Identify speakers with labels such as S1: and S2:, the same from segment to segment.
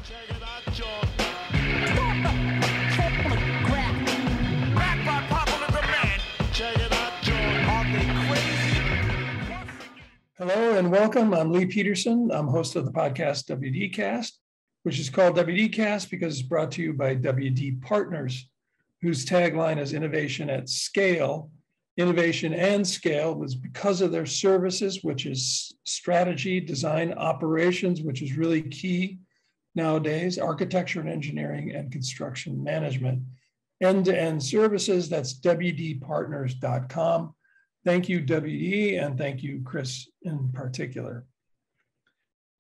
S1: Check it out, John. Rap by popular demand. Check it out, John. Are they crazy?
S2: Hello and welcome. I'm Lee Peterson. I'm host of the podcast WDcast, which is called WDcast because it's brought to you by WD Partners, whose tagline is innovation at scale. Innovation and scale was because of their services, which is strategy, design, operations, which is really key nowadays, architecture and engineering and construction management. End-to-end services, that's wdpartners.com. Thank you, WD, and thank you, Chris, in particular.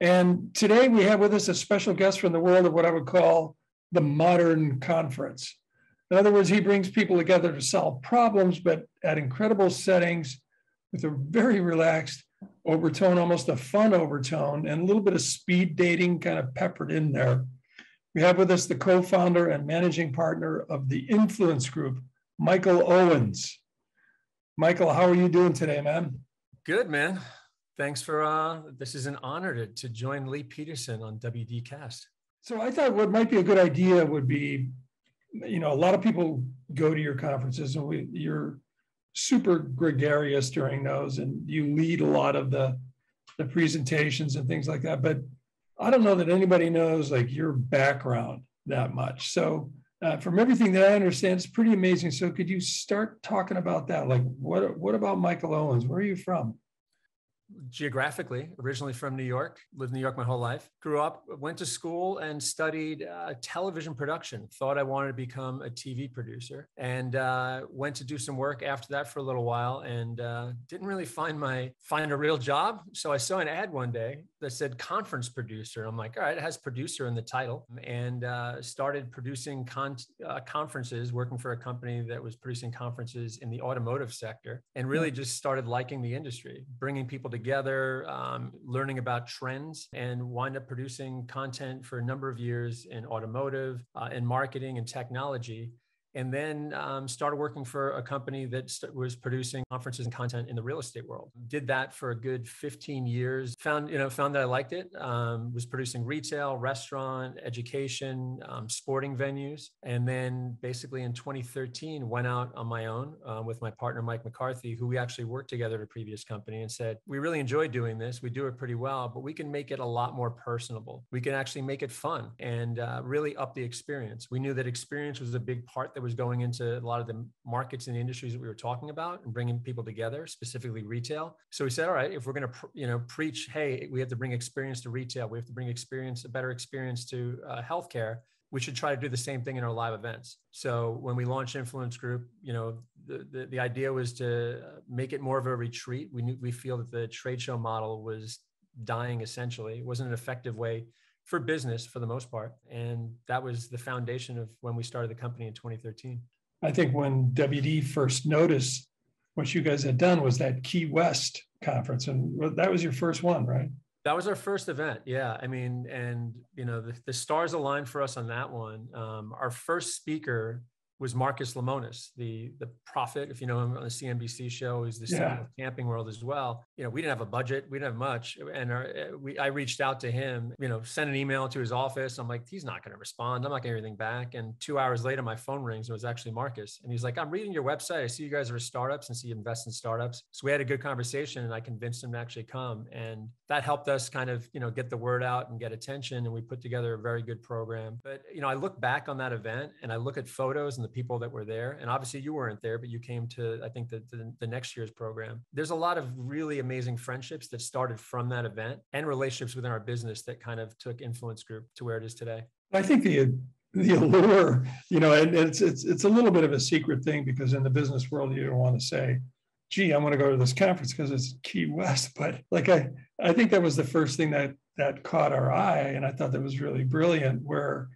S2: And today we have with us a special guest from the world of what I would call the modern conference. In other words, he brings people together to solve problems, but at incredible settings with a very relaxed overtone, almost a fun overtone, and a little bit of speed dating kind of peppered in there. We have with us the co-founder and managing partner of the Influence Group, Michael Owens. Michael, how are you doing today, man?
S3: Good, man. Thanks for, this is an honor to join Lee Peterson on WDcast.
S2: So I thought what might be a good idea would be, you know, a lot of people go to your conferences and you're super gregarious during those and you lead a lot of the presentations and things like that. But I don't know that anybody knows like your background that much. So from everything that I understand, it's pretty amazing. So could you start talking about that? Like what about Michael Owens? Where are you from?
S3: Geographically, originally from New York, lived in New York my whole life, grew up, went to school and studied television production, thought I wanted to become a TV producer and went to do some work after that for a little while and didn't really find a real job. So I saw an ad one day that said conference producer. I'm like, all right, it has producer in the title and started producing conferences, working for a company that was producing conferences in the automotive sector and really just started liking the industry, bringing people together, learning about trends and wind up producing content for a number of years in automotive, in marketing and technology. And then started working for a company that was producing conferences and content in the real estate world. Did that for a good 15 years. Found that I liked it. Was producing retail, restaurant, education, sporting venues. And then basically in 2013, went out on my own with my partner, Mike McCarthy, who we actually worked together at a previous company and said, we really enjoy doing this. We do it pretty well, but we can make it a lot more personable. We can actually make it fun and really up the experience. We knew that experience was a big part that was going into a lot of the markets and the industries that we were talking about and bringing people together, specifically retail. So we said, all right, if we're going to, preach, hey, we have to bring experience to retail. We have to bring a better experience to healthcare. We should try to do the same thing in our live events. So when we launched Influence Group, the idea was to make it more of a retreat. We feel that the trade show model was dying essentially. It wasn't an effective way for business for the most part. And that was the foundation of when we started the company in 2013.
S2: I think when WD first noticed what you guys had done was that Key West conference. And that was your first one, right?
S3: That was our first event. Yeah. I mean, and the stars aligned for us on that one. Our first speaker was Marcus Lemonis, the prophet, if you know him on the CNBC show, he's the CEO of Camping World as well. We didn't have a budget, we didn't have much. And I reached out to him, sent an email to his office. I'm like, he's not going to respond. I'm not getting anything back. And 2 hours later, my phone rings. It was actually Marcus. And he's like, I'm reading your website. I see you guys are startups and see you invest in startups. So we had a good conversation and I convinced him to actually come. And that helped us kind of, get the word out and get attention. And we put together a very good program. But, I look back on that event and I look at photos and the people that were there. And obviously you weren't there, but you came to, I think, the next year's program. There's a lot of really amazing friendships that started from that event and relationships within our business that kind of took Influence Group to where it is today.
S2: I think the allure, and it's a little bit of a secret thing because in the business world, you don't want to say, gee, I'm going to go to this conference because it's Key West. But like, I think that was the first thing that caught our eye. And I thought that was really brilliant where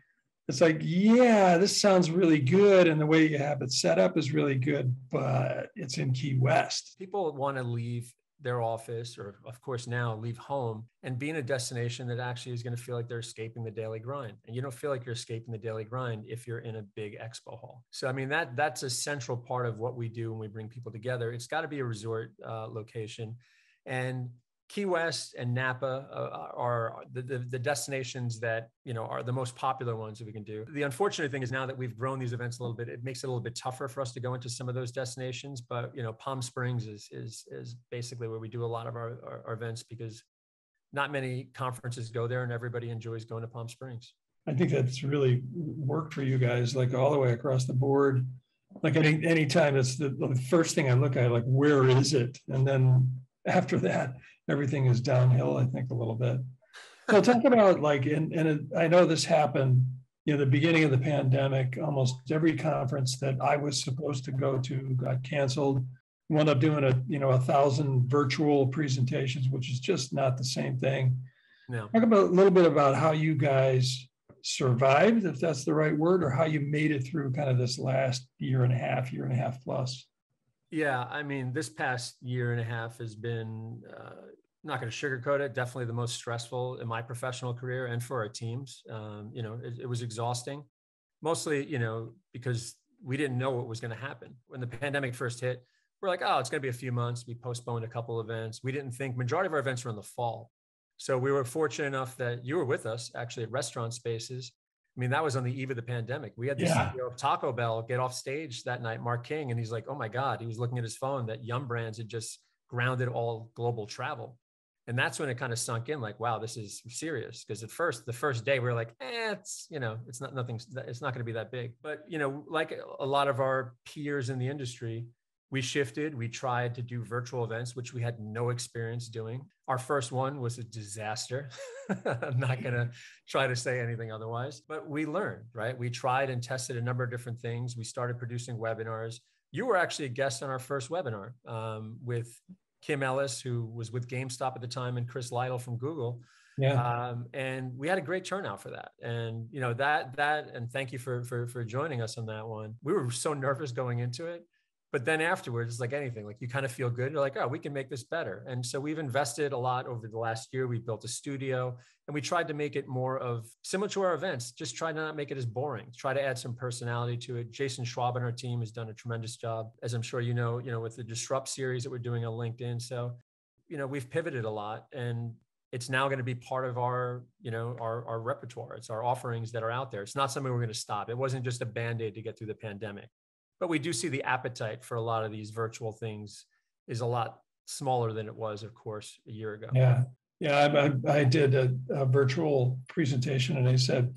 S2: it's like, yeah, this sounds really good. And the way you have it set up is really good, but it's in Key West.
S3: People want to leave their office or of course now leave home and be in a destination that actually is going to feel like they're escaping the daily grind. And you don't feel like you're escaping the daily grind if you're in a big expo hall. So, I mean, that's a central part of what we do when we bring people together. It's got to be a resort location. And Key West and Napa are the destinations that, are the most popular ones that we can do. The unfortunate thing is now that we've grown these events a little bit, it makes it a little bit tougher for us to go into some of those destinations. But, Palm Springs is basically where we do a lot of our events, because not many conferences go there and everybody enjoys going to Palm Springs.
S2: I think that's really worked for you guys, like all the way across the board. Like any time, it's the first thing I look at, like, where is it? And then after that, everything is downhill, I think, a little bit. So talk about, like, and I know this happened, the beginning of the pandemic, almost every conference that I was supposed to go to got canceled. Wound up doing 1,000 virtual presentations, which is just not the same thing.
S3: No.
S2: Talk about a little bit about how you guys survived, if that's the right word, or how you made it through kind of this last year and a half plus.
S3: Yeah, I mean, this past year and a half has been, not going to sugarcoat it, definitely the most stressful in my professional career and for our teams. It was exhausting, mostly, because we didn't know what was going to happen. When the pandemic first hit, we're like, oh, it's going to be a few months. We postponed a couple events. We didn't think, majority of our events were in the fall. So we were fortunate enough that you were with us actually at RestaurantSpaces. I mean, that was on the eve of the pandemic. We had the CEO of Taco Bell get off stage that night, Mark King, and he's like, oh my God, he was looking at his phone that Yum Brands had just grounded all global travel. And that's when it kind of sunk in, like, wow, this is serious. Because the first day we were like, it's not going to be that big. But, like a lot of our peers in the industry, we shifted. We tried to do virtual events, which we had no experience doing. Our first one was a disaster. I'm not going to try to say anything otherwise, but we learned, right? We tried and tested a number of different things. We started producing webinars. You were actually a guest on our first webinar with Kim Ellis, who was with GameStop at the time, and Chris Lytle from Google.
S2: Yeah.
S3: And we had a great turnout for that. And, and thank you for joining us on that one. We were so nervous going into it. But then afterwards, it's like anything, like you kind of feel good. You're like, oh, we can make this better. And so we've invested a lot over the last year. We built a studio and we tried to make it more of similar to our events, just try to not make it as boring, try to add some personality to it. Jason Schwab and our team has done a tremendous job, as I'm sure you know, with the Disrupt series that we're doing on LinkedIn. So, we've pivoted a lot, and it's now going to be part of our, our repertoire. It's our offerings that are out there. It's not something we're going to stop. It wasn't just a Band-Aid to get through the pandemic. But we do see the appetite for a lot of these virtual things is a lot smaller than it was, of course, a year ago.
S2: Yeah. I did a virtual presentation, and they said,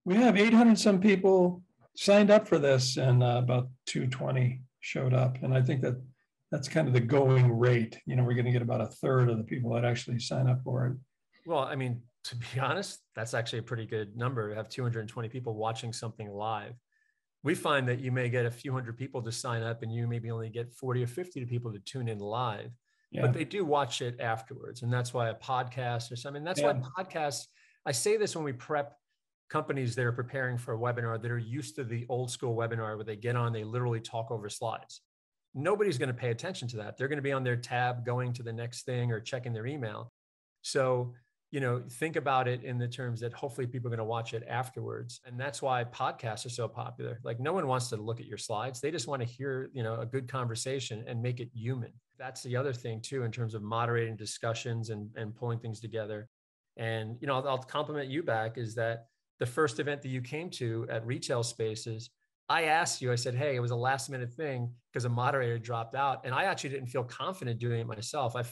S2: we have 800 some people signed up for this, and about 220 showed up. And I think that's kind of the going rate. We're going to get about a third of the people that actually sign up for it.
S3: Well, I mean, to be honest, that's actually a pretty good number to have 220 people watching something live. We find that you may get a few hundred people to sign up, and you maybe only get 40 or 50 people to tune in live, but they do watch it afterwards. And that's why a podcast or something, that's why podcasts, I say this when we prep companies that are preparing for a webinar that are used to the old school webinar where they get on, they literally talk over slides. Nobody's going to pay attention to that. They're going to be on their tab, going to the next thing or checking their email. So, think about it in the terms that hopefully people are going to watch it afterwards. And that's why podcasts are so popular. Like, no one wants to look at your slides. They just want to hear, a good conversation and make it human. That's the other thing too, in terms of moderating discussions and pulling things together. And, I'll compliment you back, is that the first event that you came to at RetailSpaces, I asked you, I said, hey, it was a last minute thing because a moderator dropped out. And I actually didn't feel confident doing it myself. I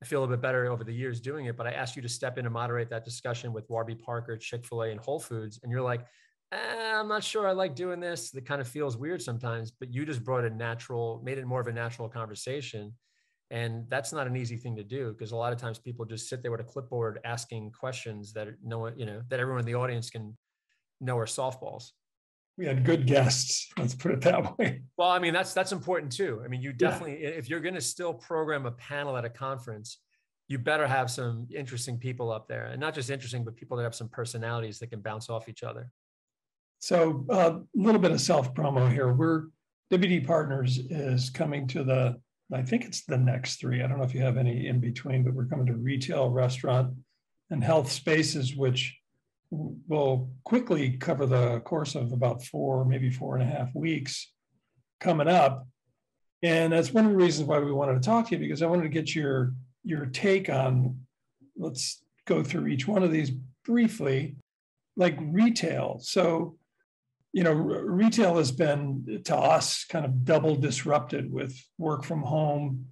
S3: feel a little bit better over the years doing it, but I asked you to step in and moderate that discussion with Warby Parker, Chick-fil-A, and Whole Foods. And you're like, I'm not sure I like doing this. It kind of feels weird sometimes, but you just made it more of a natural conversation. And that's not an easy thing to do, because a lot of times people just sit there with a clipboard asking questions that that everyone in the audience can know are softballs.
S2: We had good guests. Let's put it that way.
S3: Well, I mean, that's important too. I mean, you definitely, if you're going to still program a panel at a conference, you better have some interesting people up there, and not just interesting, but people that have some personalities that can bounce off each other.
S2: So a little bit of self-promo here. WD Partners is coming to I think it's the next three. I don't know if you have any in between, but we're coming to retail, restaurant, and HealthSpaces, which will quickly cover the course of about 4, maybe 4.5 weeks coming up. And that's one of the reasons why we wanted to talk to you, because I wanted to get your your take on, let's go through each one of these briefly, like retail. So, retail has been to us kind of double disrupted with work from home,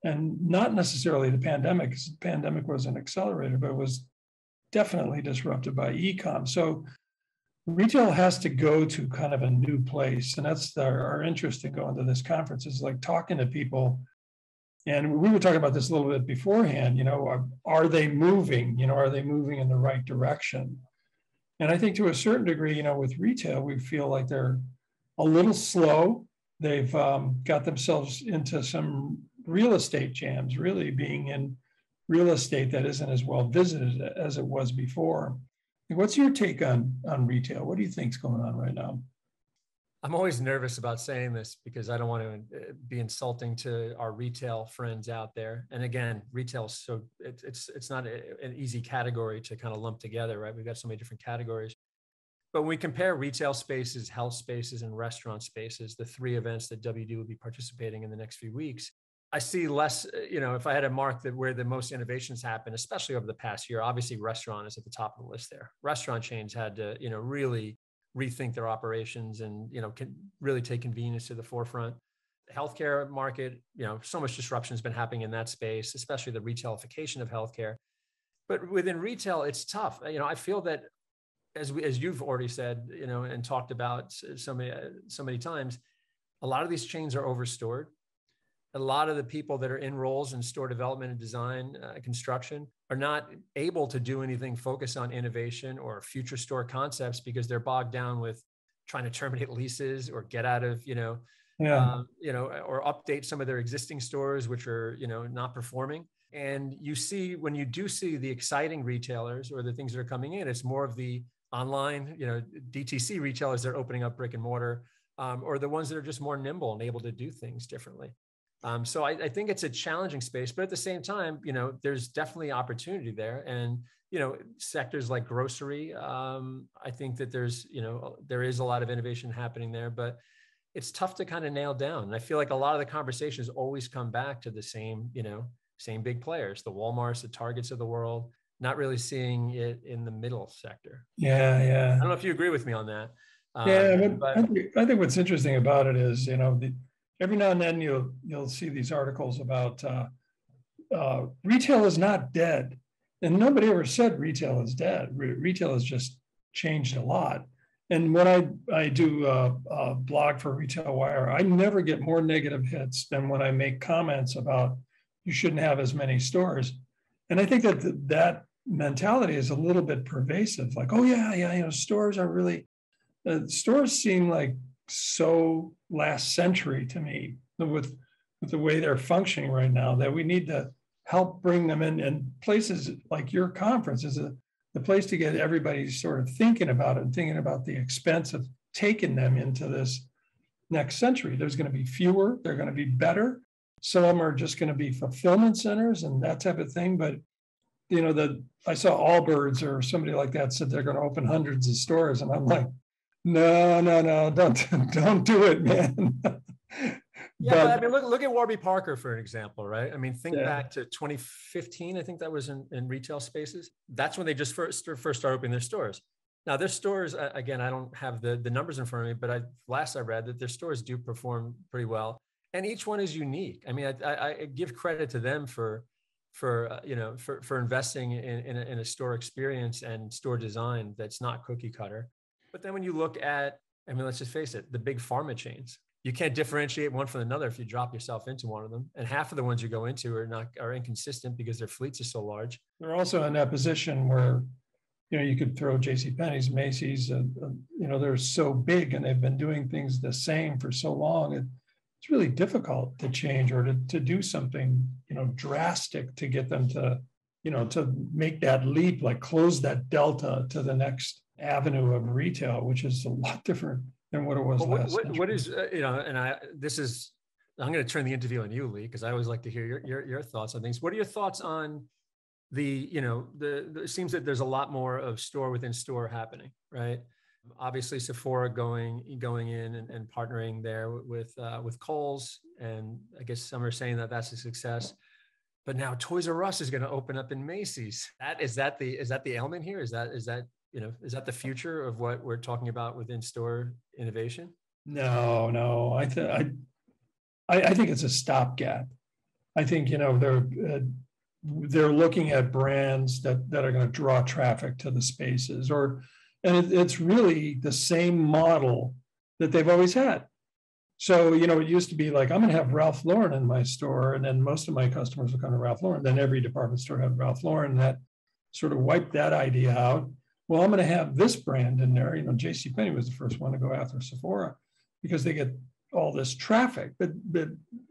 S2: and not necessarily the pandemic, because the pandemic was an accelerator, but it was definitely disrupted by e-com. So retail has to go to kind of a new place. And that's our interest in going to this conference, is like talking to people. And we were talking about this a little bit beforehand, are they moving, are they moving in the right direction? And I think to a certain degree, with retail, we feel like they're a little slow. They've got themselves into some real estate jams, really being in real estate that isn't as well visited as it was before. What's your take on retail? What do you think's going on right now?
S3: I'm always nervous about saying this because I don't want to be insulting to our retail friends out there. And again, retail, so it's not an easy category to kind of lump together, right? We've got so many different categories. But when we compare RetailSpaces, HealthSpaces, and RestaurantSpaces, the three events that WD will be participating in the next few weeks, I see less, if I had to mark where the most innovations happen, especially over the past year, obviously restaurant is at the top of the list there. Restaurant chains had to, really rethink their operations and, can really take convenience to the forefront. The healthcare market, so much disruption has been happening in that space, especially the retailification of healthcare. But within retail, it's tough. I feel that as you've already said, and talked about so many times, a lot of these chains are overstored. A lot of the people that are in roles in store development and design, construction, are not able to do anything focused on innovation or future store concepts because they're bogged down with trying to terminate leases or get out of, or update some of their existing stores, which are, not performing. And when you do see the exciting retailers or the things that are coming in, it's more of the online, DTC retailers that are opening up brick and mortar, or the ones that are just more nimble and able to do things differently. So I think it's a challenging space, but at the same time, there's definitely opportunity there. And, sectors like grocery, I think that there is a lot of innovation happening there, but it's tough to kind of nail down. And I feel like a lot of the conversations always come back to the same big players, the Walmarts, the Targets of the world, not really seeing it in the middle sector.
S2: Yeah.
S3: I don't know if you agree with me on that.
S2: But I think what's interesting about it is, every now and then you'll see these articles about retail is not dead, and nobody ever said retail is dead. Retail has just changed a lot. And when I do a blog for Retail Wire, I never get more negative hits than when I make comments about you shouldn't have as many stores. And I think that mentality is a little bit pervasive. Like, oh yeah, stores are really. Stores seem like so last century to me with the way they're functioning right now, that we need to help bring them in. And places like your conference is the place to get everybody sort of thinking about it and thinking about the expense of taking them into this next century. There's going to be fewer, they're going to be better. Some of them are just going to be fulfillment centers and that type of thing. But I saw Allbirds or somebody like that said they're going to open hundreds of stores, and I'm like, no, don't do it, man.
S3: But I mean, look at Warby Parker for an example, right? I mean, think back to 2015. I think that was in RetailSpaces. That's when they just first started opening their stores. Now, their stores, again, I don't have the numbers in front of me, but last I read that their stores do perform pretty well, and each one is unique. I mean, I give credit to them for investing in a store experience and store design that's not cookie cutter. But then when you look at, I mean, let's just face it, the big pharma chains, you can't differentiate one from another if you drop yourself into one of them. And half of the ones you go into are inconsistent because their fleets are so large.
S2: They're also in that position where, you could throw JCPenney's, Macy's, they're so big and they've been doing things the same for so long. It's really difficult to change or to do something, drastic to get them to make that leap, like close that delta to the next avenue of retail, which is a lot different than what it was last century.
S3: What is, I'm going to turn the interview on you, Lee, because I always like to hear your thoughts on things. What are your thoughts on it seems that there's a lot more of store within store happening, right? Obviously Sephora going in and partnering there with Kohl's. And I guess some are saying that that's a success. but now Toys R Us is going to open up in Macy's. Is that the ailment here? Is that the future of what we're talking about within store innovation?
S2: No. I think it's a stopgap. I think, they're looking at brands that are going to draw traffic to the spaces, and it's really the same model that they've always had. So, it used to be like, I'm going to have Ralph Lauren in my store, and then most of my customers will come to Ralph Lauren. Then every department store had Ralph Lauren. That sort of wiped that idea out. Well, I'm going to have this brand in there. JCPenney was the first one to go after Sephora because they get all this traffic. But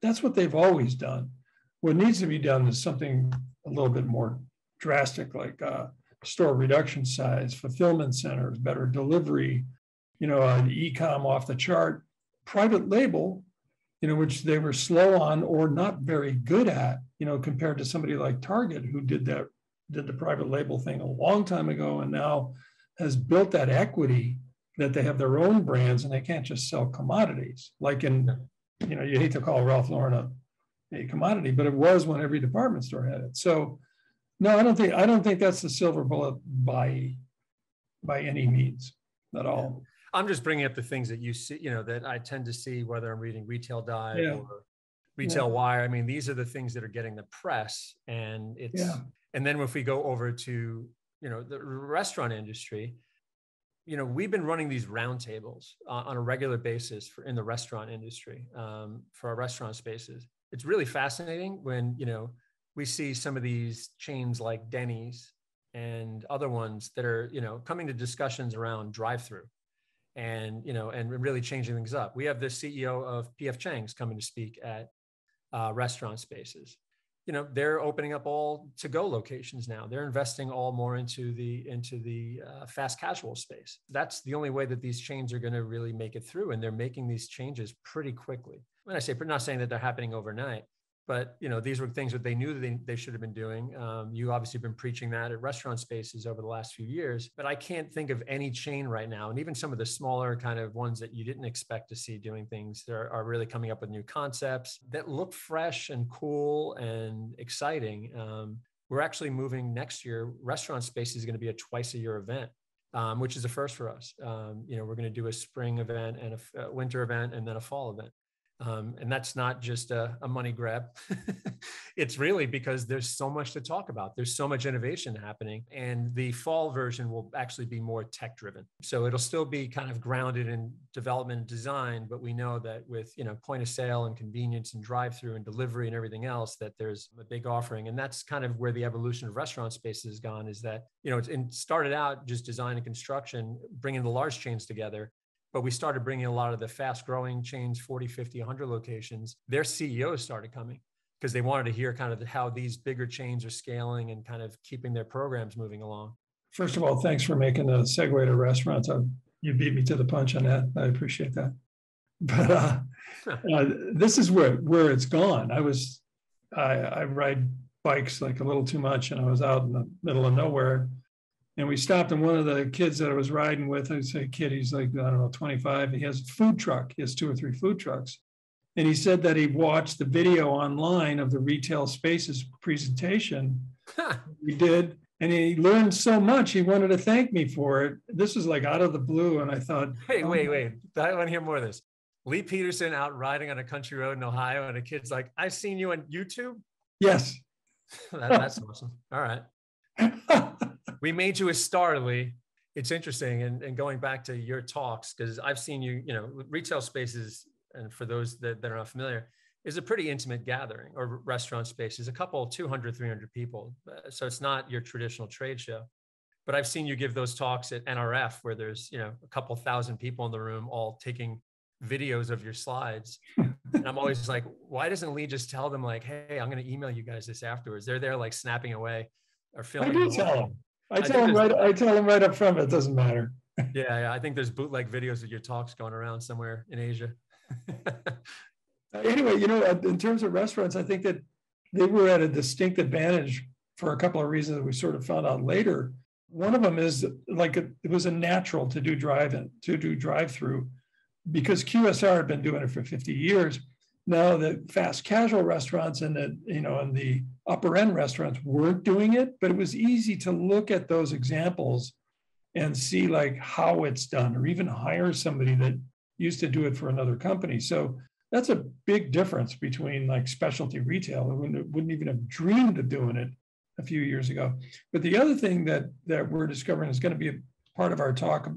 S2: that's what they've always done. What needs to be done is something a little bit more drastic, like store reduction size, fulfillment centers, better delivery, an e-com off the chart, private label, which they were slow on or not very good at, compared to somebody like Target, who did the private label thing a long time ago and now has built that equity that they have their own brands and they can't just sell commodities. Like you hate to call Ralph Lauren a commodity, but it was when every department store had it. So no, I don't think that's the silver bullet by any means at all.
S3: I'm just bringing up the things that you see, that I tend to see, whether I'm reading Retail Dive or Retail Wire. I mean, these are the things that are getting the press, and and then if we go over to, the restaurant industry, we've been running these roundtables on a regular basis in the restaurant industry for our RestaurantSpaces. It's really fascinating when, we see some of these chains like Denny's and other ones that are, coming to discussions around drive-through and really changing things up. We have the CEO of P.F. Chang's coming to speak at RestaurantSpaces. They're opening up all to-go locations now. They're investing all more into the fast casual space. That's the only way that these chains are going to really make it through, and they're making these changes pretty quickly. When I say, not saying that they're happening overnight, but these were things that they knew that they should have been doing. You obviously have been preaching that at RestaurantSpaces over the last few years, but I can't think of any chain right now, and even some of the smaller kind of ones that you didn't expect to see doing things that are really coming up with new concepts that look fresh and cool and exciting. We're actually moving next year. RestaurantSpaces is going to be a twice-a-year event, which is a first for us. We're going to do a spring event and a winter event and then a fall event. And that's not just a money grab. It's really because there's so much to talk about. There's so much innovation happening, and the fall version will actually be more tech driven. So it'll still be kind of grounded in development and design, but we know that with, point of sale and convenience and drive through and delivery and everything else, that there's a big offering. And that's kind of where the evolution of RestaurantSpaces has gone, is that, it started out just design and construction, bringing the large chains together. But we started bringing a lot of the fast growing chains, 40, 50, 100 locations. Their CEOs started coming because they wanted to hear kind of how these bigger chains are scaling and kind of keeping their programs moving along.
S2: First of all, thanks for making the segue to restaurants. You beat me to the punch on that. I appreciate that. But this is where it's gone. I ride bikes like a little too much, and I was out in the middle of nowhere. And we stopped, and one of the kids that I was riding with, I'd say kid, he's like, 25. He has a food truck. He has 2 or 3 food trucks. And he said that he watched the video online of the RetailSpaces presentation we did. And he learned so much, he wanted to thank me for it. This was like out of the blue. And I thought,
S3: hey, wait. I want to hear more of this. Lee Peterson out riding on a country road in Ohio, and a kid's like, I've seen you on YouTube.
S2: Yes.
S3: That's awesome. All right. We made you a star, Lee. It's interesting. And going back to your talks, because I've seen you, RetailSpaces, and for those that are not familiar, is a pretty intimate gathering, or RestaurantSpaces, a couple, 200, 300 people. So it's not your traditional trade show. But I've seen you give those talks at NRF where there's, a couple thousand people in the room all taking videos of your slides. And I'm always like, why doesn't Lee just tell them like, hey, I'm going to email you guys this afterwards? They're there like snapping away or filming.
S2: I do tell them. I tell them right up front, it doesn't matter.
S3: Yeah. I think there's bootleg videos of your talks going around somewhere in Asia.
S2: Anyway, in terms of restaurants, I think that they were at a distinct advantage for a couple of reasons that we sort of found out later. One of them is like it was a natural to do drive-through because QSR had been doing it for 50 years. Now the fast casual restaurants and and the upper end restaurants weren't doing it, but it was easy to look at those examples and see like how it's done, or even hire somebody that used to do it for another company. So that's a big difference between like specialty retail. I wouldn't even have dreamed of doing it a few years ago. But the other thing that we're discovering is going to be a part of our talk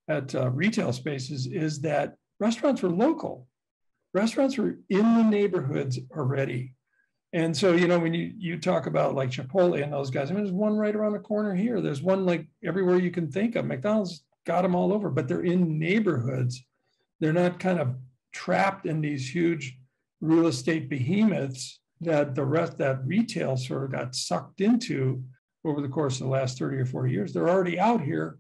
S2: at retail spaces is that restaurants were local. Restaurants were in the neighborhoods already. And so, when you talk about like Chipotle and those guys, I mean, there's one right around the corner here. There's one like everywhere you can think of. McDonald's got them all over, but they're in neighborhoods. They're not kind of trapped in these huge real estate behemoths that that retail sort of got sucked into over the course of the last 30 or 40 years. They're already out here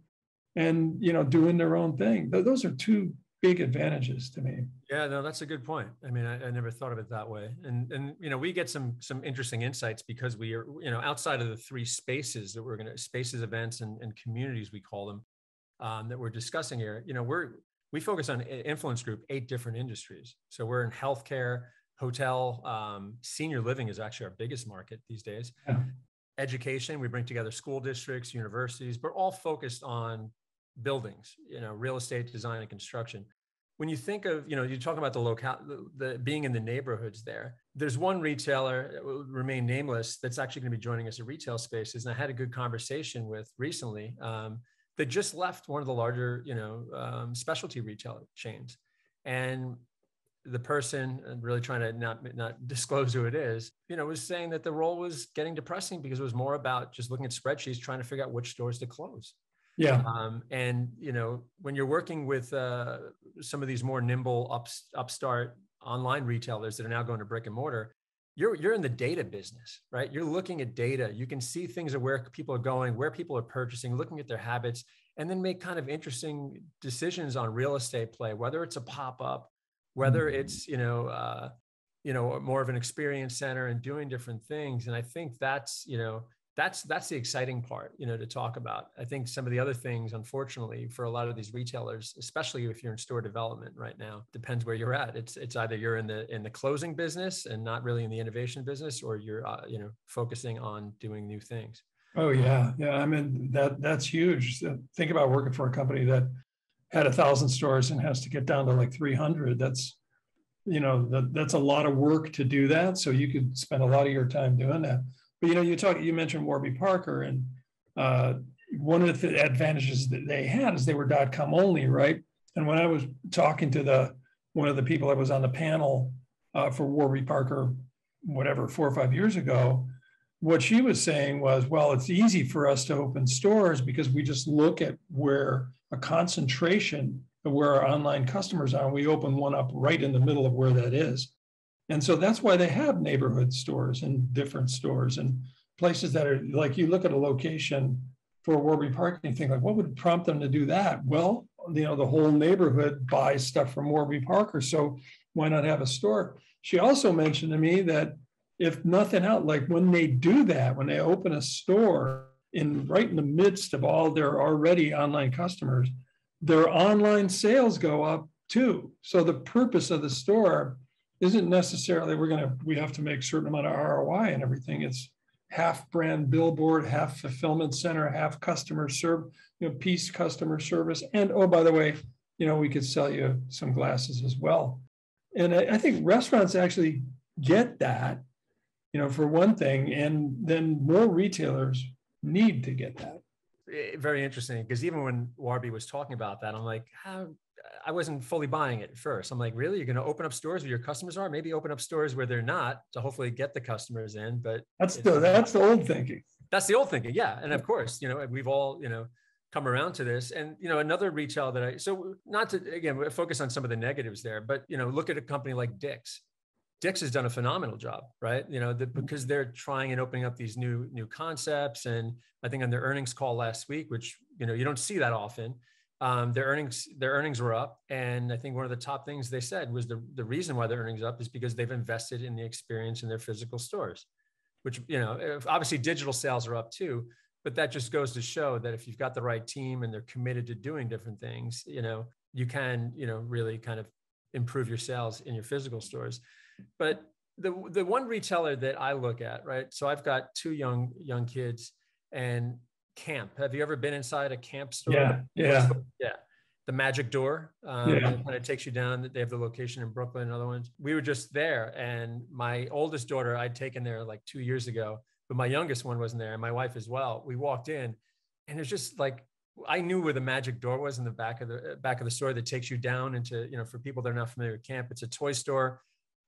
S2: and, doing their own thing. Those are two big advantages to me.
S3: Yeah, no, that's a good point. I mean, I never thought of it that way. And we get some interesting insights because we are, outside of the three spaces that spaces, events, and communities, we call them, that we're discussing here, we focus on Influence Group, 8 different industries. So we're in healthcare, hotel, senior living is actually our biggest market these days.
S2: Yeah.
S3: Education, we bring together school districts, universities, but all focused on buildings, real estate, design, and construction. When you think of, you talk about the being in the neighborhoods there's one retailer that will remain nameless that's actually going to be joining us at RetailSpaces. And I had a good conversation with recently that just left one of the larger, specialty retail chains. And the person, really trying to not disclose who it is, was saying that the role was getting depressing because it was more about just looking at spreadsheets, trying to figure out which stores to close.
S2: Yeah.
S3: And, when you're working with some of these more nimble upstart online retailers that are now going to brick and mortar, you're in the data business, right? You're looking at data. You can see things of where people are going, where people are purchasing, looking at their habits, and then make kind of interesting decisions on real estate play, whether it's a pop-up, whether it's, more of an experience center and doing different things. And I think that's the exciting part, to talk about. I think some of the other things, unfortunately, for a lot of these retailers, especially if you're in store development right now, depends where you're at. It's either you're in the closing business and not really in the innovation business, or you're focusing on doing new things.
S2: Oh yeah. I mean, that's huge. Think about working for a company that had 1,000 stores and has to get down to like 300. That's a lot of work to do that. So you could spend a lot of your time doing that. But you mentioned Warby Parker, and one of the advantages that they had is they were .com only, right? And when I was talking to one of the people that was on the panel for Warby Parker, 4 or 5 years ago, what she was saying was, well, it's easy for us to open stores because we just look at where a concentration of where our online customers are, and we open one up right in the middle of where that is. And so that's why they have neighborhood stores and different stores and places that are like, you look at a location for Warby Parker and you think like, what would prompt them to do that? Well, the whole neighborhood buys stuff from Warby Parker. So why not have a store? She also mentioned to me that if nothing else, like when they do that, when they open a store right in the midst of all their already online customers, their online sales go up too. So the purpose of the store isn't necessarily we have to make a certain amount of ROI and everything. It's half brand billboard, half fulfillment center, half customer piece customer service. And oh, by the way, we could sell you some glasses as well. And I think restaurants actually get that, for one thing, and then more retailers need to get that.
S3: Very interesting, because even when Warby was talking about that, I'm like, I wasn't fully buying it at first. I'm like, really? You're going to open up stores where your customers are? Maybe open up stores where they're not to hopefully get the customers in. But
S2: that's the old thinking.
S3: That's the old thinking. Yeah. And of course, we've all, come around to this. And, another retail so not to, again, focus on some of the negatives there, but, look at a company like Dick's. Dick's has done a phenomenal job, right? Because they're trying and opening up these new concepts. And I think on their earnings call last week, which, you don't see that often, their earnings were up. And I think one of the top things they said was the reason why their earnings up is because they've invested in the experience in their physical stores, which, obviously digital sales are up too, but that just goes to show that if you've got the right team and they're committed to doing different things, you can, really kind of improve your sales in your physical stores. But the one retailer that I look at, right? So I've got two young kids, and camp. Have you ever been inside a camp store?
S2: Yeah.
S3: The Magic Door. It kind of takes you down. They have the location in Brooklyn and other ones. We were just there, and my oldest daughter I'd taken there like 2 years ago, but my youngest one wasn't there, and my wife as well. We walked in, and it's just like, I knew where the Magic Door was in the back of the store that takes you down into, for people that are not familiar with camp, it's a toy store,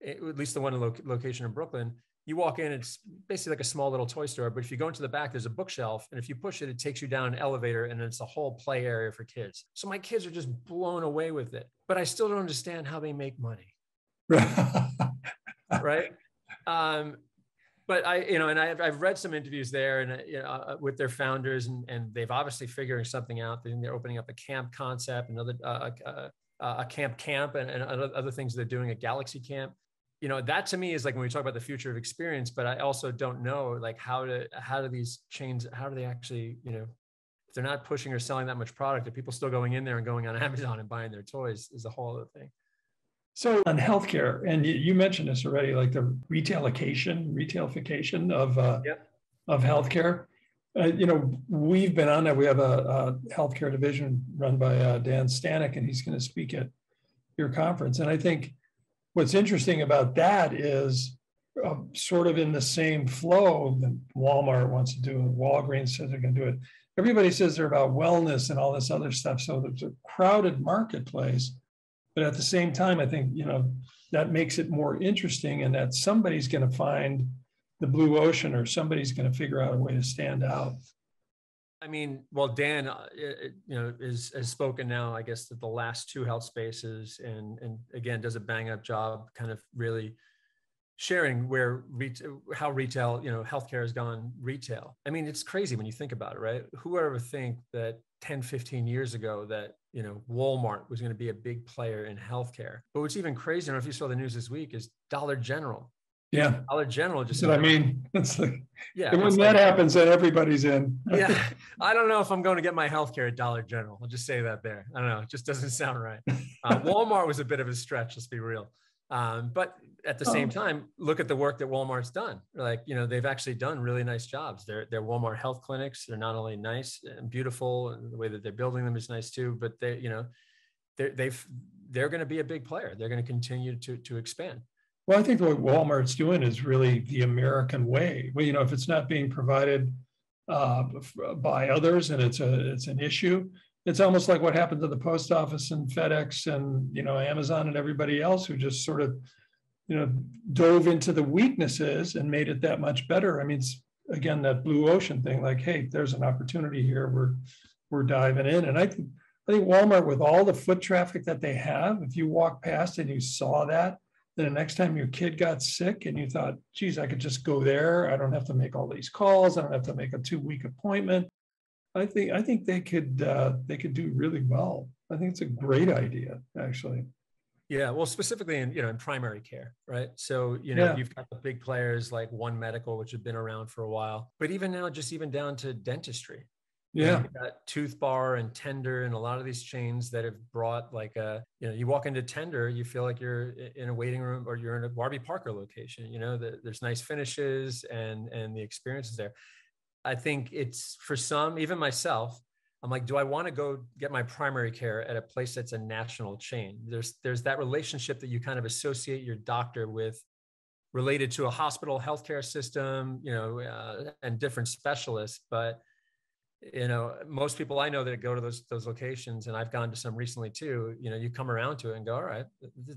S3: at least the one location in Brooklyn. You walk in, it's basically like a small little toy store, but if you go into the back, there's a bookshelf, and if you push it, it takes you down an elevator, and it's a whole play area for kids. So my kids are just blown away with it, but I still don't understand how they make money. Right. But I've read some interviews there, and with their founders, and they've obviously figuring something out. They're opening up a camp concept, another a camp, and other things they're doing, a Galaxy Camp. That to me is like when we talk about the future of experience, but I also don't know, like, how do these chains, how do they actually, if they're not pushing or selling that much product, are people still going in there and going on Amazon and buying their toys is a whole other thing.
S2: So on healthcare, and you mentioned this already, like the retailification of healthcare. We've been on that. We have a healthcare division run by Dan Stanek, and he's going to speak at your conference. And I think what's interesting about that is sort of in the same flow that Walmart wants to do, and Walgreens says they're going to do it. Everybody says they're about wellness and all this other stuff. So there's a crowded marketplace. But at the same time, I think, that makes it more interesting, and that somebody's going to find the blue ocean, or somebody's going to figure out a way to stand out.
S3: I mean, well, Dan, has spoken now, I guess, that the last two HealthSpaces, and again, does a bang up job kind of really sharing how retail, healthcare has gone retail. I mean, it's crazy when you think about it, right? Who would ever think that 10, 15 years ago that, Walmart was going to be a big player in healthcare? But what's even crazier, I don't know if you saw the news this week, is Dollar General.
S2: Yeah.
S3: Dollar General just.
S2: That's what I mean. It's like,
S3: yeah.
S2: When that happens, then everybody's in.
S3: Yeah. I don't know if I'm going to get my healthcare at Dollar General. I'll just say that there. I don't know. It just doesn't sound right. Walmart was a bit of a stretch, let's be real. But at the same time, look at the work that Walmart's done. Like, they've actually done really nice jobs. Their Walmart health clinics, they're not only nice and beautiful, and the way that they're building them is nice too, but they're going to be a big player. They're going to continue to expand.
S2: Well, I think what Walmart's doing is really the American way. Well, if it's not being provided by others, and it's an issue, it's almost like what happened to the post office and FedEx and, Amazon and everybody else, who just sort of, dove into the weaknesses and made it that much better. I mean, it's, again, that blue ocean thing, like, hey, there's an opportunity here. We're diving in. And I think Walmart, with all the foot traffic that they have, if you walk past and you saw that, then the next time your kid got sick and you thought, geez, I could just go there. I don't have to make all these calls. I don't have to make a 2-week appointment. I think they could do really well. I think it's a great idea, actually.
S3: Yeah, well, specifically in primary care, right? So you've got the big players like One Medical, which have been around for a while, but even now, just even down to dentistry.
S2: Yeah,
S3: you've got Tooth Bar and Tender, and a lot of these chains that have brought you walk into Tender, you feel like you're in a waiting room, or you're in a Warby Parker location. There's nice finishes and the experience is there. I think it's, for some, even myself, I'm like, do I want to go get my primary care at a place that's a national chain? There's that relationship that you kind of associate your doctor with, related to a hospital healthcare system, and different specialists. But, most people I know that go to those locations, and I've gone to some recently too, you come around to it and go, all right,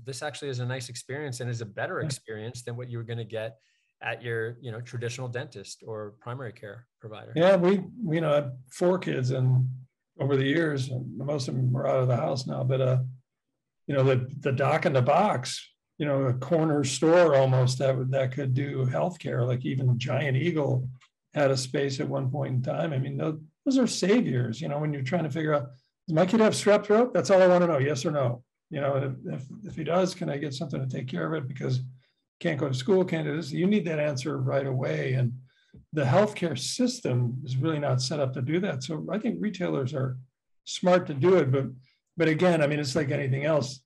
S3: this actually is a nice experience, and is a better experience than what you were going to get at your, traditional dentist or primary care provider.
S2: Yeah, we had 4 kids, and over the years, most of them are out of the house now, but the Doc in the Box, a corner store almost that could do healthcare. Like even Giant Eagle had a space at one point in time. I mean, those are saviors, when you're trying to figure out, does my kid have strep throat? That's all I want to know, yes or no. If he does, can I get something to take care of it? Because can't go to school, can't do this. You need that answer right away. And the healthcare system is really not set up to do that. So I think retailers are smart to do it. But again, I mean, it's like anything else.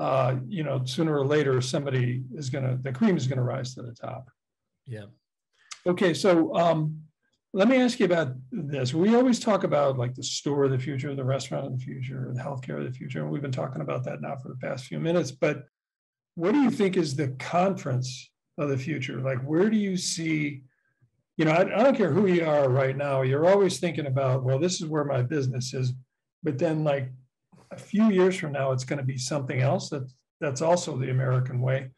S2: sooner or later, the cream is going to rise to the top.
S3: Yeah.
S2: Okay. So let me ask you about this. We always talk about like the store of the future, the restaurant of the future, the healthcare of the future. And we've been talking about that now for the past few minutes, but what do you think is the conference of the future? Like, where do you see, I don't care who you are right now, you're always thinking about, well, this is where my business is. But then like a few years from now, it's going to be something else that's also the American way.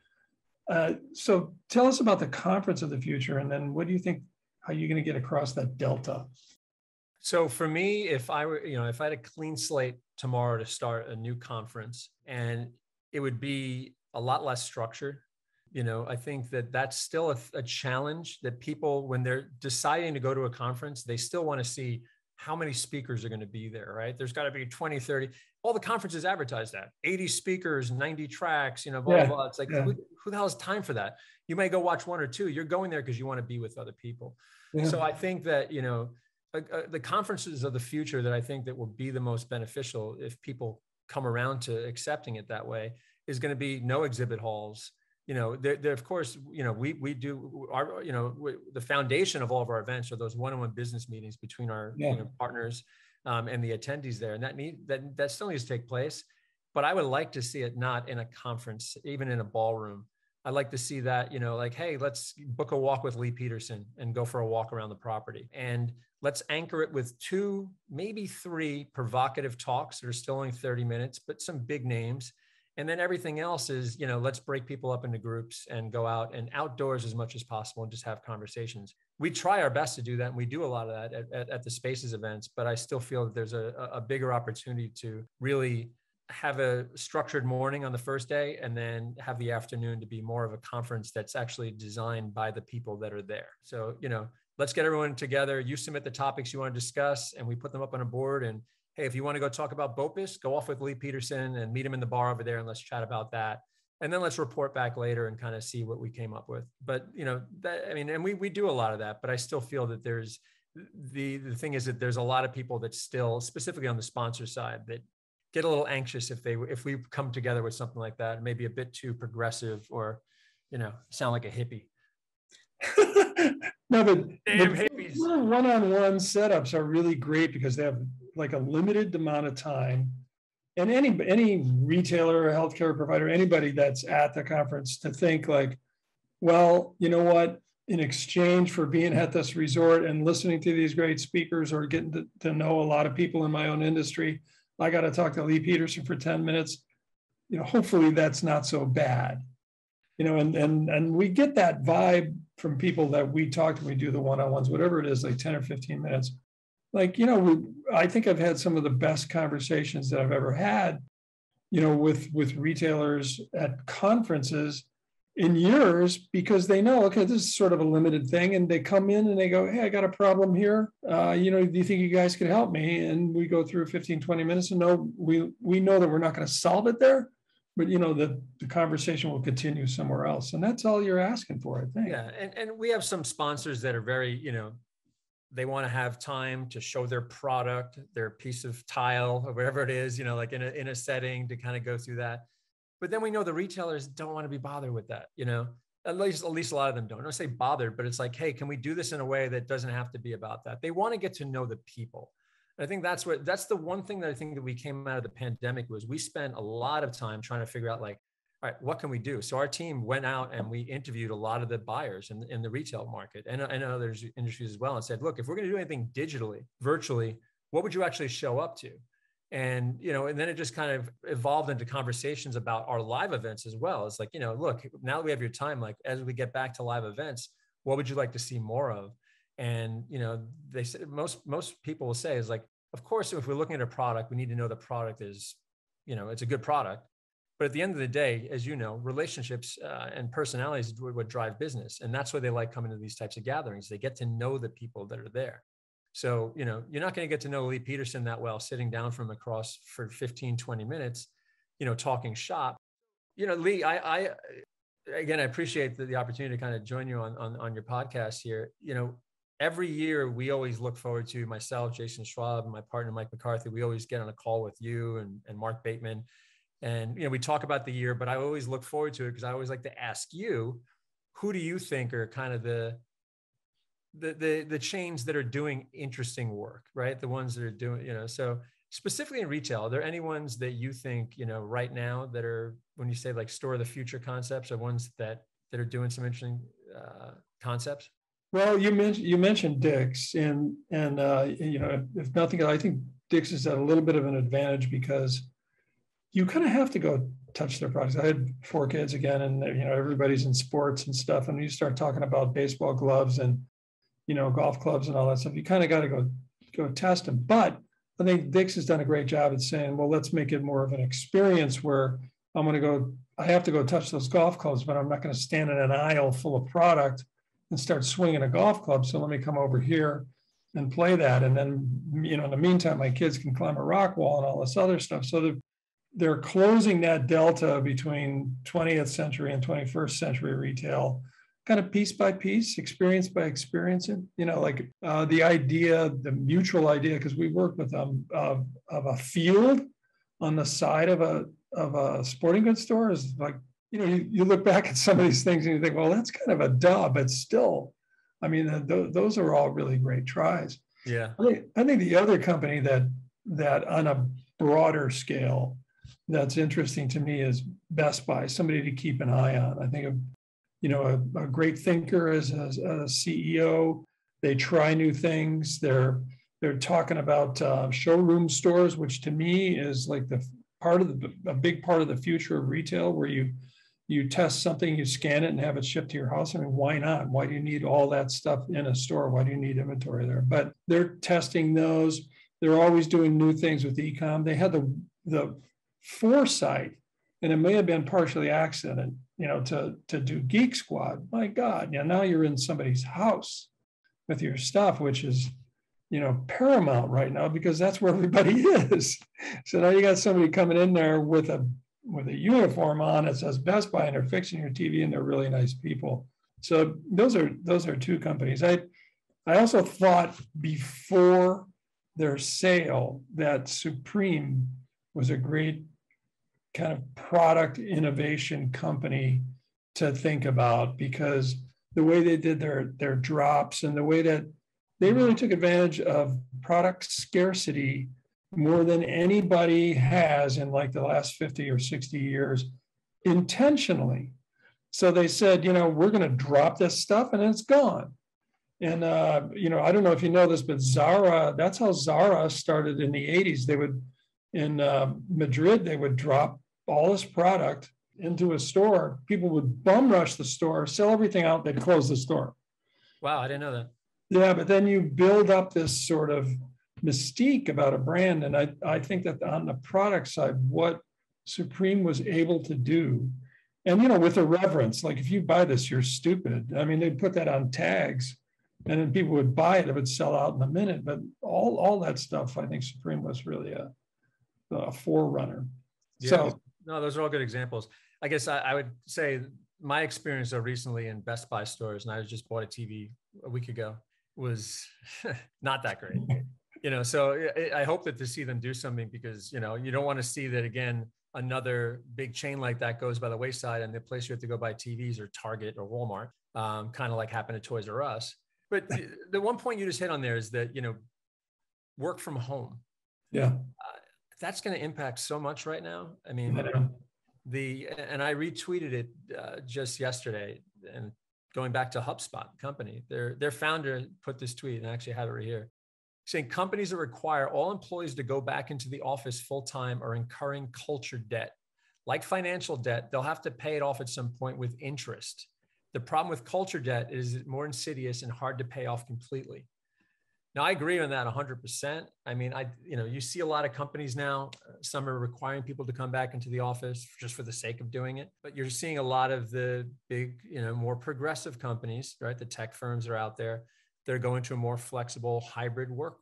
S2: So tell us about the conference of the future. And then what do you think, how are you going to get across that delta?
S3: So for me, if I had a clean slate tomorrow to start a new conference, and it would be a lot less structured. I think that's still a challenge that people, when they're deciding to go to a conference, they still want to see how many speakers are going to be there, right? There's got to be 20, 30, all the conferences advertise that 80 speakers, 90 tracks, blah, blah, blah. It's like, who the hell has time for that? You may go watch one or two. You're going there because you want to be with other people. Yeah. So I think that, the conferences of the future that I think that will be the most beneficial if people come around to accepting it that way is going to be no exhibit halls. There, of course, we do our, the foundation of all of our events are those one-on-one business meetings between our partners and the attendees there. And that still needs to take place. But I would like to see it not in a conference, even in a ballroom. I'd like to see that, like, hey, let's book a walk with Lee Peterson and go for a walk around the property. And let's anchor it with 2, maybe 3 provocative talks that are still only 30 minutes, but some big names. And then everything else is, let's break people up into groups and go out and outdoors as much as possible and just have conversations. We try our best to do that. And we do a lot of that at the Spaces events, but I still feel that there's a bigger opportunity to really have a structured morning on the first day and then have the afternoon to be more of a conference that's actually designed by the people that are there. So, let's get everyone together. You submit the topics you want to discuss and we put them up on a board. And hey, if you want to go talk about BOPIS, go off with Lee Peterson and meet him in the bar over there and let's chat about that. And then let's report back later and kind of see what we came up with. But, and we do a lot of that, but I still feel that there's the thing is that there's a lot of people that still, specifically on the sponsor side, that get a little anxious if we come together with something like that, maybe a bit too progressive or, sound like a hippie.
S2: No, but
S3: damn hippies.
S2: One-on-one setups are really great because they have like a limited amount of time. And any retailer or healthcare provider, anybody that's at the conference to think like, well, you know what, in exchange for being at this resort and listening to these great speakers or getting to know a lot of people in my own industry, I got to talk to Lee Peterson for 10 minutes. Hopefully that's not so bad. And we get that vibe from people that we talk to, we do the one-on-ones, whatever it is, like 10 or 15 minutes. Like, I think I've had some of the best conversations that I've ever had, with retailers at conferences in years because they know, okay, this is sort of a limited thing. And they come in and they go, hey, I got a problem here. Do you think you guys could help me? And we go through 15, 20 minutes and we know that we're not going to solve it there. But, the conversation will continue somewhere else. And that's all you're asking for, I think.
S3: Yeah. And we have some sponsors that are very, they want to have time to show their product, their piece of tile or whatever it is, like in a setting to kind of go through that. But then we know the retailers don't want to be bothered with that, at least a lot of them don't. I don't say bothered, but it's like, hey, can we do this in a way that doesn't have to be about that? They want to get to know the people. I think that's the one thing that I think that we came out of the pandemic was we spent a lot of time trying to figure out like, all right, what can we do? So our team went out and we interviewed a lot of the buyers in the retail market and other industries as well and said, look, if we're going to do anything digitally, virtually, what would you actually show up to? And, and then it just kind of evolved into conversations about our live events as well. It's like, look, now that we have your time, like as we get back to live events, what would you like to see more of? And, they said most people will say is like, of course, if we're looking at a product, we need to know the product is, it's a good product. But at the end of the day, as you know, relationships and personalities is what drive business. And that's why they like coming to these types of gatherings. They get to know the people that are there. So, you're not going to get to know Lee Peterson that well, sitting down from across for 15, 20 minutes, talking shop. Lee, I appreciate the opportunity to kind of join you on your podcast here. Every year we always look forward to myself, Jason Schwab, and my partner, Mike McCarthy. We always get on a call with you and Mark Bateman. And, we talk about the year, but I always look forward to it because I always like to ask you, who do you think are kind of the chains that are doing interesting work, right? The ones that are doing, so specifically in retail, are there any ones that you think, right now that are, when you say like store of the future concepts, are ones that are doing some interesting concepts?
S2: Well, you mentioned Dick's, and if nothing else, I think Dick's is at a little bit of an advantage because you kind of have to go touch their products. I had 4 kids again, and everybody's in sports and stuff, and you start talking about baseball gloves and golf clubs and all that stuff. You kind of got to go test them. But I think Dick's has done a great job at saying, well, let's make it more of an experience where I have to go touch those golf clubs, but I'm not going to stand in an aisle full of product and start swinging a golf club. So let me come over here and play that. And then, in the meantime, my kids can climb a rock wall and all this other stuff. So they're closing that delta between 20th century and 21st century retail, kind of piece by piece, experience by experience. The idea, the mutual idea, because we work with them of a field on the side of a sporting goods store is like, you look back at some of these things and you think, well, that's kind of a duh, but still, those are all really great tries.
S3: Yeah.
S2: I think the other company that on a broader scale that's interesting to me is Best Buy, somebody to keep an eye on. I think a great thinker as a CEO. They try new things. They're talking about showroom stores, which to me is like a big part of the future of retail, where you test something, you scan it and have it shipped to your house. Why not? Why do you need all that stuff in a store? Why do you need inventory there? But they're testing those. They're always doing new things with e-com. They had the foresight, and it may have been partially accident, to do Geek Squad. My God, now you're in somebody's house with your stuff, which is, paramount right now because that's where everybody is. So now you got somebody coming in there with a uniform on that says Best Buy, and they're fixing your TV, and they're really nice people. So those are 2 companies. I also thought before their sale that Supreme was a great kind of product innovation company to think about, because the way they did their drops and the way that they really took advantage of product scarcity more than anybody has in like the last 50 or 60 years intentionally. So they said, we're going to drop this stuff and it's gone. And, I don't know if you know this, but Zara, that's how Zara started in the 80s. They would, in Madrid, they would drop all this product into a store. People would bum rush the store, sell everything out, they'd close the store.
S3: Wow, I didn't know that.
S2: Yeah, but then you build up this sort of mystique about a brand. And I think that on the product side, what Supreme was able to do, and, with a reverence, like if you buy this, you're stupid. They'd put that on tags and then people would buy it. It would sell out in a minute. But all that stuff, I think Supreme was really a forerunner.
S3: Yeah.
S2: So,
S3: no, those are all good examples. I guess I would say my experience recently in Best Buy stores, and I just bought a TV a week ago, was not that great. So I hope that to see them do something, because, you don't want to see that again, another big chain like that goes by the wayside, and the place you have to go buy TVs or Target or Walmart, kind of like happened to Toys R Us. But the one point you just hit on there is that, work from home.
S2: Yeah.
S3: That's going to impact so much right now. And I retweeted it just yesterday, and going back to HubSpot company, their founder put this tweet, and I actually have it right here, saying companies that require all employees to go back into the office full-time are incurring culture debt. Like financial debt, they'll have to pay it off at some point with interest. The problem with culture debt is it's more insidious and hard to pay off completely. Now, I agree on that 100%. You see a lot of companies now, some are requiring people to come back into the office just for the sake of doing it. But you're seeing a lot of the big, more progressive companies, right? The tech firms are out there. They're going to a more flexible hybrid work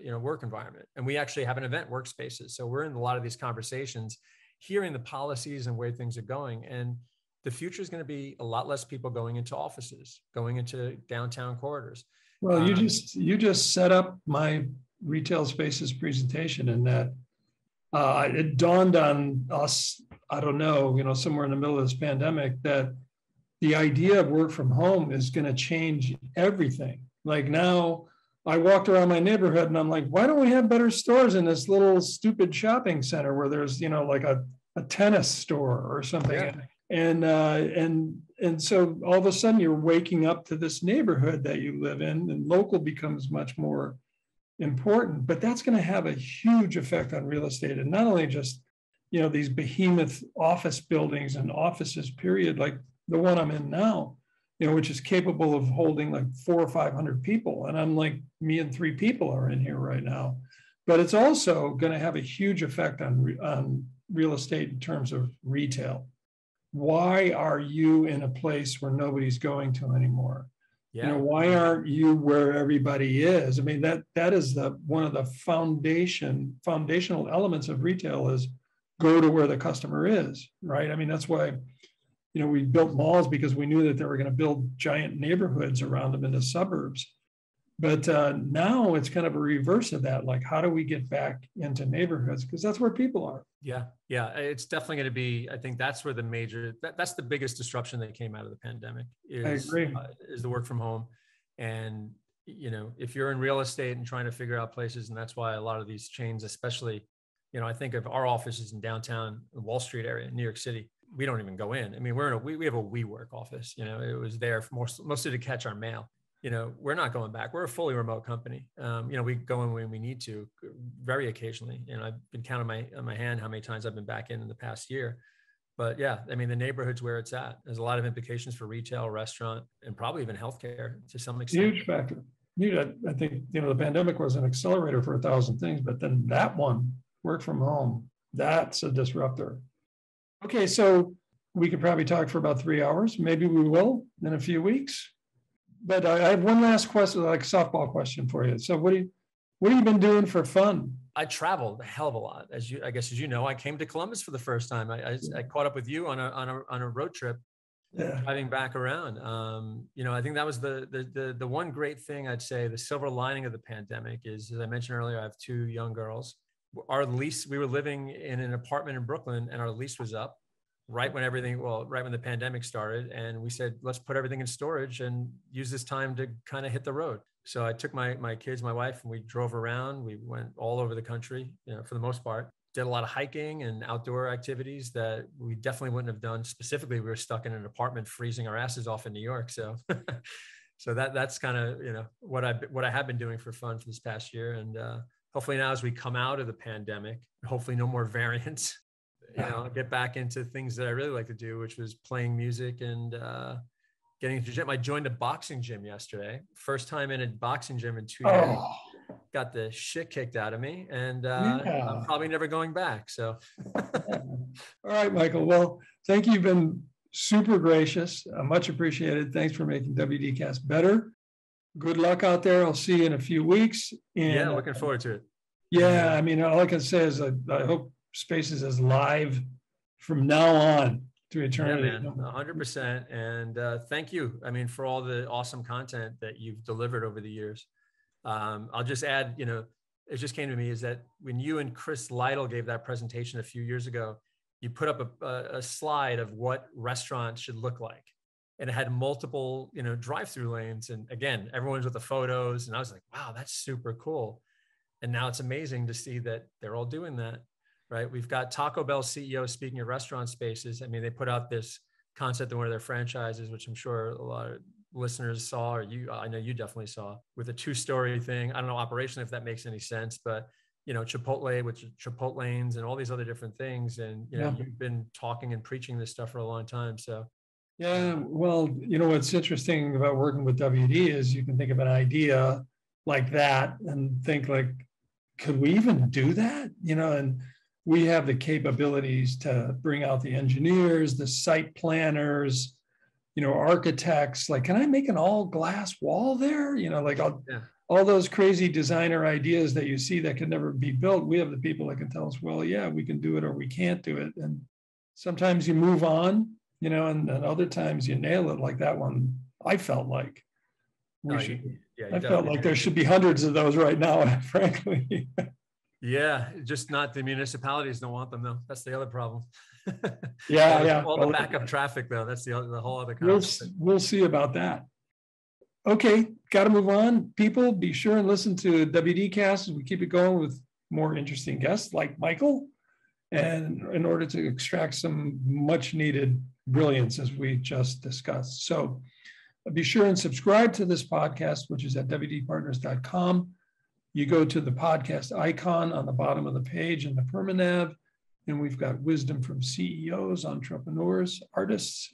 S3: environment. And we actually have an event, RestaurantSpaces. So we're in a lot of these conversations, hearing the policies and where things are going. And the future is going to be a lot less people going into offices, going into downtown corridors.
S2: Well, you just set up my RetailSpaces presentation in that It dawned on us, I don't know, somewhere in the middle of this pandemic, that the idea of work from home is going to change everything. Like now, I walked around my neighborhood and I'm like, why don't we have better stores in this little stupid shopping center where there's, like a tennis store or something?
S3: Yeah.
S2: And so all of a sudden you're waking up to this neighborhood that you live in, and local becomes much more important. But that's going to have a huge effect on real estate, and not only just these behemoth office buildings and offices, period, like the one I'm in now, which is capable of holding like 400 or 500 people. And I'm like, me and 3 people are in here right now. But it's also going to have a huge effect on real estate in terms of retail. Why are you in a place where nobody's going to anymore?
S3: Yeah.
S2: Why aren't you where everybody is? I mean, that is one of the foundational elements of retail is go to where the customer is, right? I mean, that's why we built malls, because we knew that they were going to build giant neighborhoods around them into suburbs. But now it's kind of a reverse of that. Like, how do we get back into neighborhoods? Because that's where people are.
S3: Yeah. It's definitely going to be, I think that's where that's the biggest disruption that came out of the pandemic is the work from home. And, if you're in real estate and trying to figure out places, and that's why a lot of these chains, especially, I think of our offices in downtown Wall Street area, New York City. We don't even go in. I mean, we have a WeWork office, it was there for mostly to catch our mail. We're not going back. We're a fully remote company. We go in when we need to, very occasionally. I've been counting on my hand how many times I've been back in the past year. But yeah, I mean, the neighborhood's where it's at. There's a lot of implications for retail, restaurant, and probably even healthcare to some extent.
S2: Huge factor. I think, the pandemic was an accelerator for 1,000 things, but then that one, work from home, that's a disruptor. Okay, so we could probably talk for about 3 hours. Maybe we will in a few weeks. But I have one last question, like a softball question for you. So what have you been doing for fun?
S3: I traveled a hell of a lot. As you know, I came to Columbus for the first time. I caught up with you on a road trip, driving back around. I think that was the one great thing I'd say, the silver lining of the pandemic is, as I mentioned earlier, I have 2 young girls. Our lease, we were living in an apartment in Brooklyn, and our lease was up right when the pandemic started. And we said, let's put everything in storage and use this time to kind of hit the road. So I took my kids, my wife, and we drove around. We went all over the country, for the most part. Did a lot of hiking and outdoor activities that we definitely wouldn't have done. Specifically, we were stuck in an apartment freezing our asses off in New York. So so that's kind of, what I have been doing for fun for this past year. And hopefully now, as we come out of the pandemic, hopefully no more variants, get back into things that I really like to do, which was playing music and getting into the gym. I joined a boxing gym yesterday. First time in a boxing gym in 2 years. Got the shit kicked out of me, and I'm probably never going back. So,
S2: all right, Michael. Well, thank you. You've been super gracious. Much appreciated. Thanks for making WDcast better. Good luck out there. I'll see you in a few weeks. And,
S3: looking forward to it.
S2: Yeah, I mean, all I can say is I hope Spaces is live from now on to eternity.
S3: Yeah, man, 100%. And thank you. I mean, for all the awesome content that you've delivered over the years. I'll just add, it just came to me is that when you and Chris Lytle gave that presentation a few years ago, you put up a slide of what restaurants should look like. And it had multiple, drive-through lanes. And again, everyone's with the photos. And I was like, wow, that's super cool. And now it's amazing to see that they're all doing that, right? We've got Taco Bell CEO speaking at RestaurantSpaces. I mean, they put out this concept in one of their franchises, which I'm sure a lot of listeners saw, or I know you definitely saw, with a 2-story thing. I don't know operationally if that makes any sense, but Chipotle with Chipotle lanes and all these other different things. And you've been talking and preaching this stuff for a long time. So
S2: yeah, well, what's interesting about working with WD is you can think of an idea like that and think like, could we even do that? And we have the capabilities to bring out the engineers, the site planners, architects. Like, can I make an all glass wall there? All those crazy designer ideas that you see that can never be built. We have the people that can tell us, well, yeah, we can do it or we can't do it. And sometimes you move on, and other times you nail it, like that one. I felt like I felt like there should be hundreds of those right now, frankly.
S3: Yeah, just not the municipalities don't want them though. That's the other problem.
S2: Yeah.
S3: All the backup traffic though. That's the whole other
S2: We'll
S3: conversation.
S2: see about that. Okay, got to move on. People, be sure and listen to WDcast as we keep it going with more interesting guests like Michael, and in order to extract some much needed brilliance as we just discussed. So be sure and subscribe to this podcast, which is at wdpartners.com. You go to the podcast icon on the bottom of the page in the Permanav, and we've got wisdom from CEOs, entrepreneurs, artists,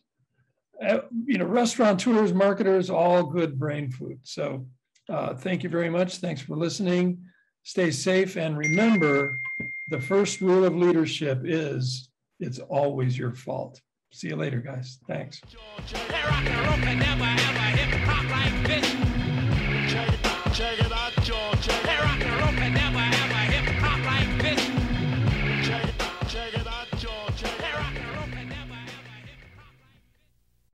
S2: restaurateurs, marketers, all good brain food. So thank you very much. Thanks for listening. Stay safe. And remember, the first rule of leadership is it's always your fault. See you later, guys. Thanks.